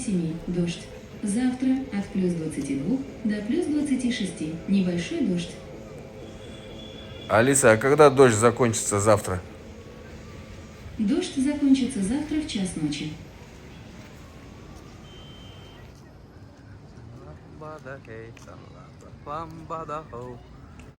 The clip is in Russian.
7 дождь. Завтра от плюс 22 до плюс 26 небольшой дождь. Алиса, а когда дождь закончится завтра? Дождь закончится завтра в час ночи. Lambada hey, lambada ho.